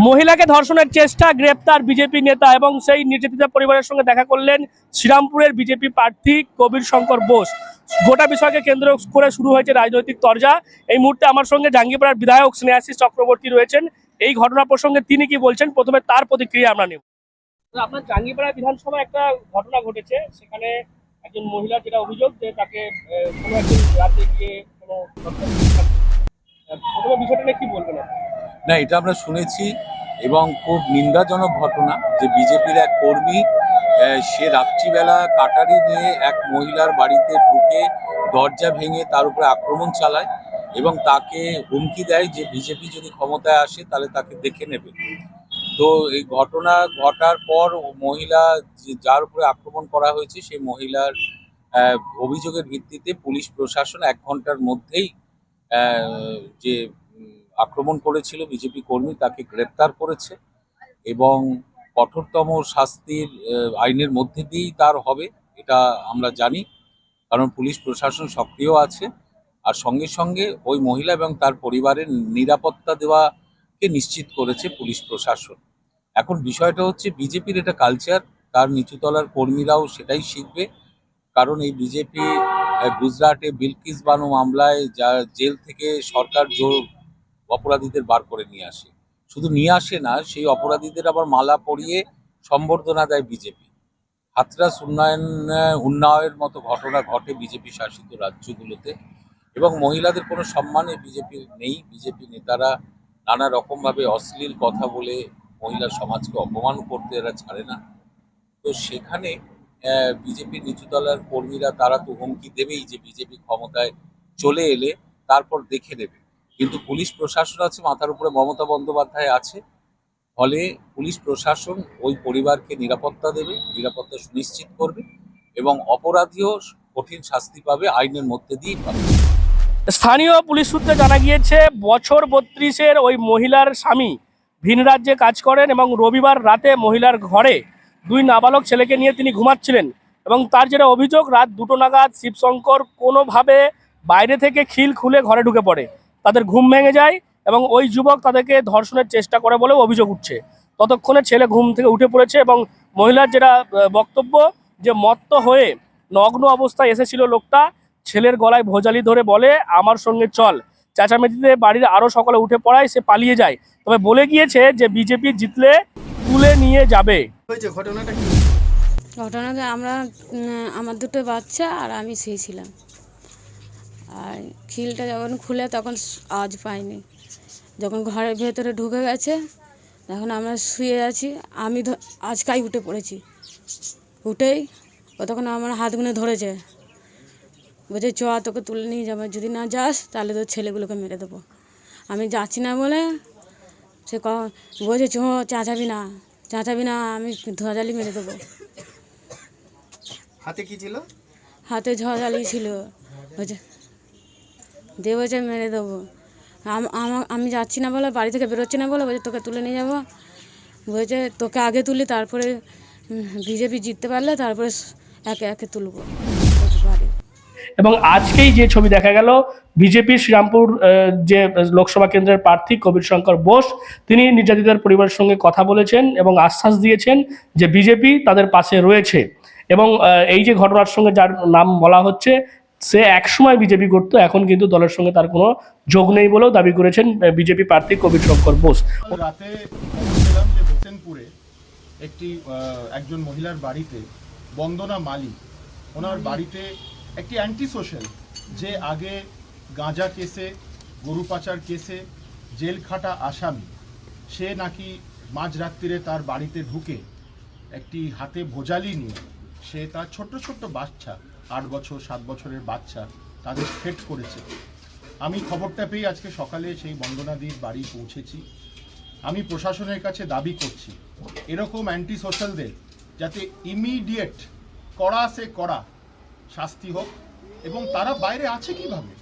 মহিলাকে ধর্ষণের চেষ্টা, গ্রেপ্তার বিজেপি নেতা এবং সেই নির্যাতিতা পরিবারের সঙ্গে দেখা করলেন শ্রীরামপুরের বিজেপি প্রার্থী কবির শঙ্কর বোস। গোটা বিষয়কে কেন্দ্র করে শুরু হয়েছে রাজনৈতিক তরজা। এই মুহূর্তে আমার সঙ্গে জাঙ্গিপাড়ার বিধায়ক স্নেহাশিস চক্রবর্তী রয়েছেন। এই ঘটনা প্রসঙ্গে তিনি কি বলছেন, প্রথমে তার প্রতিক্রিয়া আমরা নেব। আপনার জাঙ্গিপাড়া বিধানসভায় একটা ঘটনা ঘটেছে, সেখানে একজন মহিলার যেটা অভিযোগ যে তাকে কোনো একজন রাতে গিয়ে কোনো প্রথমে বিষয়টা নিয়ে কি বলবেন? না, এটা আমরা শুনেছি এবং খুব নিন্দাজনক ঘটনা যে বিজেপির এক কর্মী সে রাত্রিবেলা কাটারি নিয়ে এক মহিলার বাড়িতে ঢুকে দরজা ভেঙে তার উপরে আক্রমণ চালায় এবং তাকে হুমকি দেয় যে বিজেপি যদি ক্ষমতায় আসে তাহলে তাকে দেখে নেবে। তো এই ঘটনা ঘটার পর মহিলা যার উপরে আক্রমণ করা হয়েছে সেই মহিলার অভিযোগের ভিত্তিতে পুলিশ প্রশাসন 1 ঘন্টার মধ্যেই যে আক্রমণ করেছিল বিজেপি কর্মী তাকে গ্রেপ্তার করেছে এবং কঠোরতম শাস্তির আইনের মধ্যে দিয়েই তার হবে, এটা আমরা জানি, কারণ পুলিশ প্রশাসন সক্রিয় আছে। আর সঙ্গে সঙ্গে ওই মহিলা এবং তার পরিবারের নিরাপত্তা দেওয়াকে নিশ্চিত করেছে পুলিশ প্রশাসন। এখন বিষয়টা হচ্ছে বিজেপির এটা কালচার, তার নিচুতলার কর্মীরাও সেটাই শিখবে। কারণ এই বিজেপি গুজরাটে বিলকিস বানু মামলায় যা জেল থেকে সরকার অপরাধীদের বার করে নিয়ে আসে, শুধু নিয়ে আসে না, সেই অপরাধীদের আবার মালা পরিয়ে সম্বর্ধনা দেয় বিজেপি। হাথরাস উন্নয়নের মতো ঘটনা ঘটে বিজেপি শাসিত রাজ্যগুলোতে এবং মহিলাদের কোনো সম্মানে বিজেপির নেই। বিজেপি নেতারা নানা রকমভাবে অশ্লীল কথা বলে মহিলা সমাজকে অপমান করতে এরা ছাড়ে না। তো সেখানে বিজেপির নিচুতলার কর্মীরা তারা তো হুমকি দেবেই যে বিজেপি ক্ষমতায় চলে এলে তারপর দেখে নেবে, কিন্তু পুলিশ প্রশাসন আছে, মাথার উপরে মমতা বন্দ্যোপাধ্যায় আছে, ফলে পুলিশ প্রশাসন ওই পরিবারকে নিরাপত্তা দেবে, নিরাপত্তা সুনিশ্চিত করবে এবং অপরাধীও কঠিন শাস্তি পাবে, আইনের মধ্যে দিয়েই পাবে। স্থানীয় পুলিশ সূত্রে জানা গিয়েছে, বছর 32-এর ওই মহিলার স্বামী ভিন রাজ্যে কাজ করেন এবং রবিবার রাতে মহিলার ঘরে 2 নাবালক ছেলেকে নিয়ে তিনি ঘুমাচ্ছিলেন এবং তার যেটা অভিযোগ, রাত 2টো নাগাদ শিবশঙ্কর কোনোভাবে বাইরে থেকে খিল খুলে ঘরে ঢুকে পড়ে, তাদের ঘুম ভেঙে যায় এবং ওই যুবক তাদেরকে ধর্ষণের চেষ্টা করে বলেও অভিযোগ উঠছে। ততক্ষণে ছেলে ঘুম থেকে উঠে পড়েছে এবং মহিলার যেটা বক্তব্য, যে মত্ত হয়ে নগ্ন অবস্থায় এসেছিল লোকটা, ছেলের গলায় ভোজালি ধরে বলে আমার সঙ্গে চল। চেঁচামেচিতে বাড়ির আরো সকলে উঠে পড়ায়, সে পালিয়ে যায়। তবে বলে গিয়েছে যে বিজেপি জিতলে তুলে নিয়ে যাবে। ঘটনাটা আমার 2টো বাচ্চা আর আমি শুয়েছিলাম, আর খিলটা যখন খুলে তখন আওয়াজ পাইনি। যখন ঘরের ভেতরে ঢুকে গেছে তখন আমরা শুয়ে আছি, আমি আজকাই উঠে পড়েছি। উঠেই তখন আমার হাতগুলো ধরেছে, বলছে চ তোকে তুলে নিয়ে যাবো, যদি না যাস তাহলে তোর ছেলেগুলোকে মেরে দেবো। আমি যাচ্ছি না বলে সে বলছে চাচাবি না, আমি ঝড়ালি মেরে দেবো। হাতে কি ছিল? হাতে ঝড়ালি ছিল, বলছে বলছে মেরে দেবো। আমি যাচ্ছি না বলে, বাড়ি থেকে বেরোচ্ছি না বলে বলছে তোকে তুলে নিয়ে যাবো। বলছে তোকে আগে তুলি, তারপরে বিজেপি জিততে পারলে তারপরে একে একে তুলবো বাড়ি। এবং আজকেই যে ছবি দেখা গেল, বিজেপি শ্রীরামপুর যে লোকসভা কেন্দ্রের প্রার্থী কবির শঙ্কর বোস, তিনি নির্যাতিতার পরিবারের সঙ্গে কথা বলেছেন এবং আশ্বাস দিয়েছেন যে বিজেপি তাদের পাশে রয়েছে। এবং এই যে ঘটনার সঙ্গে যার নাম বলা হচ্ছে, সে একসময় বিজেপি করতো, এখন কিন্তু দলের সঙ্গে তার কোনো যোগ নেই বলেও দাবি করেছেন বিজেপি প্রার্থী কবির শঙ্কর বোস। রাতে খবর পেলাম যে হোসেনপুরে একজন মহিলার বাড়িতে, বন্দনা মালি, ওনার বাড়িতে একটি অ্যান্টি সোশ্যাল, যে আগে গাঁজা কেসে, গরু পাচার কেসে জেল খাটা আসামি, সে নাকি মাঝরাত্রিরে তার বাড়িতে ঢুকে একটি হাতে ভোজালি নিয়ে সে তার ছোট্ট ছোট্ট বাচ্চা, 8 বছর 7 বছরের বাচ্চা, তাদের ফেট করেছে। আমি খবরটা পেয়ে আজকে সকালে সেই বন্দনাদির বাড়ি পৌঁছেছি। আমি প্রশাসনের কাছে দাবি করছি এরকম অ্যান্টি সোশ্যালদের যাতে ইমিডিয়েট কড়া শাস্তি হোক। এবং তারা বাইরে আছে কিভাবে?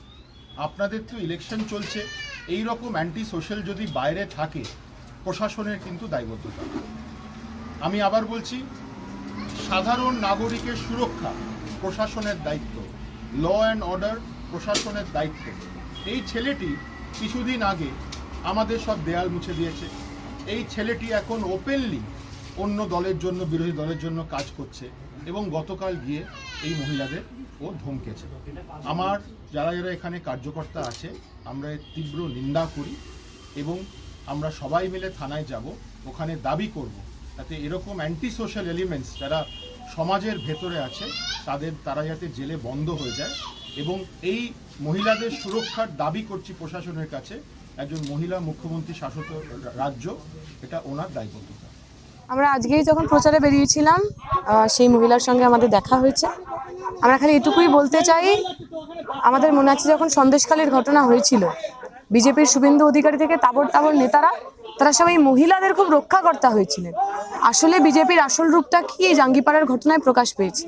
আপনাদের তো ইলেকশন চলছে, এই রকম অ্যান্টি সোশ্যাল যদি বাইরে থাকে প্রশাসনের কিন্তু দায়বদ্ধতা। আমি আবার বলছি, সাধারণ নাগরিকের সুরক্ষা প্রশাসনের দায়িত্ব, ল অ্যান্ড অর্ডার প্রশাসনের দায়িত্ব। এই ছেলেটি কিছুদিন আগে আমাদের সব দেয়াল মুছে দিয়েছে, এই ছেলেটি এখন ওপেনলি অন্য দলের জন্য, বিরোধী দলের জন্য কাজ করছে এবং গতকাল গিয়ে এই মহিলাদের ও ধমকেছে। আমার যারা যারা এখানে কার্যকর্তা আছে আমরা এর তীব্র নিন্দা করি এবং আমরা সবাই মিলে থানায় যাব, ওখানে দাবি করব যাতে এরকম অ্যান্টি সোশ্যাল এলিমেন্টস যারা সমাজের ভেতরে আছে তারা যাতে জেলে বন্ধ হয়ে যায়। এবং এই মহিলাদের সুরক্ষার দাবি করছি প্রশাসনের কাছে। একজন মহিলা মুখ্যমন্ত্রী শাসিত রাজ্য, এটা ওনার দায়বদ্ধতা। আমরা আজকেই যখন প্রচারে বেরিয়েছিলাম সেই মহিলার সঙ্গে আমাদের দেখা হয়েছে। আমরা খালি এটুকুই বলতে চাই, আমাদের মনে আছে যখন সন্দেশখালীর ঘটনা হয়েছিল, বিজেপির শুভেন্দু অধিকারী থেকে তাবড় তারা সবাই মহিলাদের খুব রক্ষাকর্তা হয়েছিলেন। আসলে বিজেপির আসল রূপটা কি এই জাঙ্গিপাড়ার ঘটনায় প্রকাশ পেয়েছে।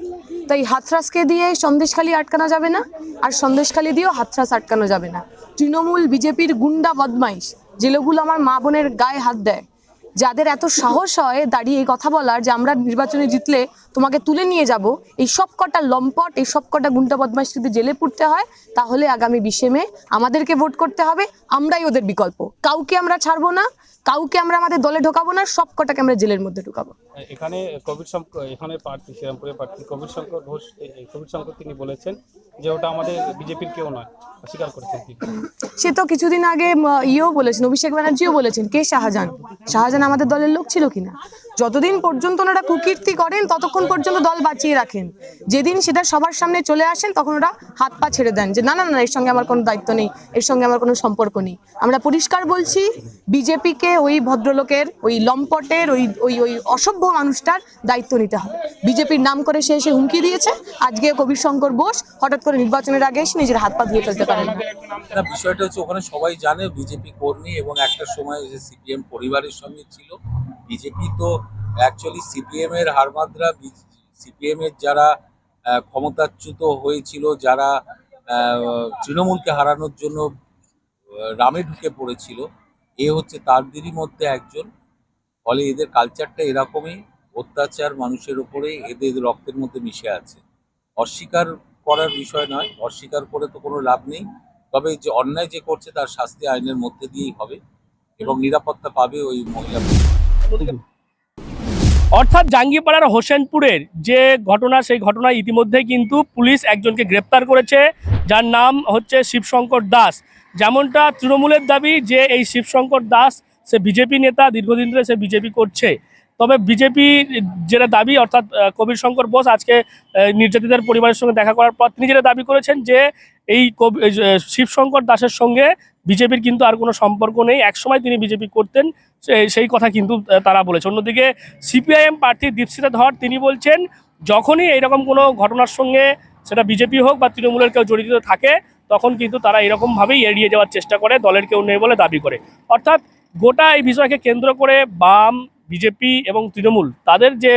তাই হাতরাসকে দিয়ে সন্দেশখালী আটকানো যাবে না, আর সন্দেশখালী দিয়েও হাতরাস আটকানো যাবে না। তৃণমূল বিজেপির গুন্ডা বদমাইশ যে লোকগুলো আমার মা বোনের গায়ে হাত দেয়, যাদের এত সাহস হয় দাঁড়িয়ে এই কথা বলার যে আমরা নির্বাচনে জিতলে তোমাকে তুলে নিয়ে যাব, এই সব কটা লম্পট, এই সব কটা গুন্ডা বদমাইশ যদি জেলে পুড়তে হয়, তাহলে আগামী 20 মে আমাদেরকে ভোট করতে হবে। আমরাই ওদের বিকল্প, কাউকে আমরা ছাড়বো না, কাউকে আমরা আমাদের দলে ঢোকাবো না, সব কটাকে আমরা জেলের মধ্যে ঢোকাবো। এখানে এখানে প্রার্থী শ্রীরামপুরের প্রার্থী কবির শঙ্কর ঘোষ, কবির শঙ্কর তিনি বলেছেন যে ওটা আমাদের বিজেপির কেউ নয়, অস্বীকার করেছেন। সে তো কিছুদিন আগে বলেছেন, অভিষেক ব্যানার্জিও বলেছেন। কে শাহজাহান আমাদের দলের লোক ছিল কিনা? যতদিন পর্যন্ত ওনারা কুকীর্তি করেন ততক্ষণ পর্যন্ত দল বাঁচিয়ে রাখেন। যেদিন সেটা সবার সামনে চলে আসেন তখন ওরা হাত পা ছেড়ে দেন যে না না না, এর সঙ্গে আমার কোনো দায়িত্ব নেই, এর সঙ্গে আমার কোনো সম্পর্ক নেই। আমরা পরিষ্কার বলছি, বিজেপিকে ওই ভদ্রলোকের, ওই লম্পটের, ওই অসভ্য মানুষটার দায়িত্ব নিতে হবে। বিজেপির নাম করে সে এসে হুমকি দিয়েছে। আজকে কবির শঙ্কর বোস হঠাৎ করে নির্বাচনের আগে এসে নিজের হাত পা ধুয়ে ফেলতে পারেন না। বিষয়টা হচ্ছে ওখানে সবাই জানে বিজেপি কর্মী এবং একটা সময় সিপিএম পরিবারের সঙ্গে ছিল। বিজেপি তো অ্যাকচুয়ালি সিপিএম এর হারমাদ্রা, সিপিএম এর যারা ক্ষমতাচ্যুত হয়েছিল, যারা তৃণমূলকে হারানোর জন্য রামে ঢুকে পড়েছিল, এ হচ্ছে তাদেরই মধ্যে একজন। ফলে এদের কালচারটা এরকমই, অত্যাচার মানুষের উপরে এদের রক্তের মধ্যে মিশে আছে। অস্বীকার করার বিষয় নয়, অস্বীকার করে তো কোনো লাভ নেই। তবে যে অন্যায় যে করছে তার শাস্তি আইনের মধ্যে দিয়েই হবে এবং নিরাপত্তা পাবে ওই মহিলা। অর্থাৎ জাঙ্গিপাড়ার হোসেনপুরের যে ঘটনা, সেই ঘটনায় ইতিমধ্যে কিন্তু পুলিশ একজনকে গ্রেপ্তার করেছে, যার নাম হচ্ছে শিবশঙ্কর দাস। যেমনটা তৃণমূলের দাবি যে এই শিবশঙ্কর দাস সে বিজেপি নেতা, দীর্ঘদিন ধরে সে বিজেপি করছে। তবে বিজেপি যেটা দাবি, অর্থাৎ কবির শঙ্কর বোস আজকে নির্যাতিতার পরিবারের সঙ্গে দেখা করার পর তিনি যেটা দাবি করেছেন যে এই শিবশঙ্কর দাসের সঙ্গে বিজেপির কিন্তু আর কোনো সম্পর্ক নেই, একসময় তিনি বিজেপি করতেন, সেই কথা কিন্তু তারা বলেছে। অন্যদিকে সিপিআইএম প্রার্থী দীপশিতা ধর তিনি বলছেন যখনই এইরকম কোনো ঘটনার সঙ্গে, সেটা বিজেপি হোক বা তৃণমূলের কেউ জড়িত থাকে, তখন কিন্তু তারা এরকমভাবেই এড়িয়ে যাওয়ার চেষ্টা করে, দলের কেউ নেই বলে দাবি করে। অর্থাৎ গোটা এই বিষয়কে কেন্দ্র করে বাম, বিজেপি এবং তৃণমূল তাদের যে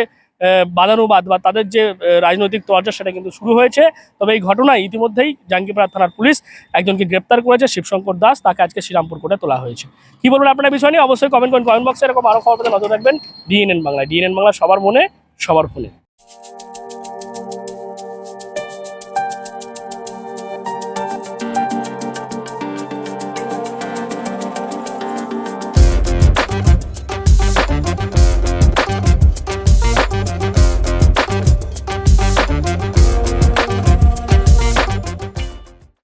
বাদানুবাদ বা তাদের যে রাজনৈতিক তরজা সেটা কিন্তু শুরু হয়েছে। তবে এই ঘটনায় ইতিমধ্যেই জাঙ্গিপাড়া থানার পুলিশ একজনকে গ্রেপ্তার করেছে, শিবশঙ্কর দাস, তাকে আজকে শ্রীরামপুর কোর্টে তোলা হয়েছে। কি বলবেন আপনার বিষয় নিয়ে অবশ্যই কমেন্ট বক্সে। এরকম আরও খবর পেতে নজর রাখবেন ডিএনএন বাংলায়। ডিএনএন বাংলা সবার মনে, সবার ফোনে।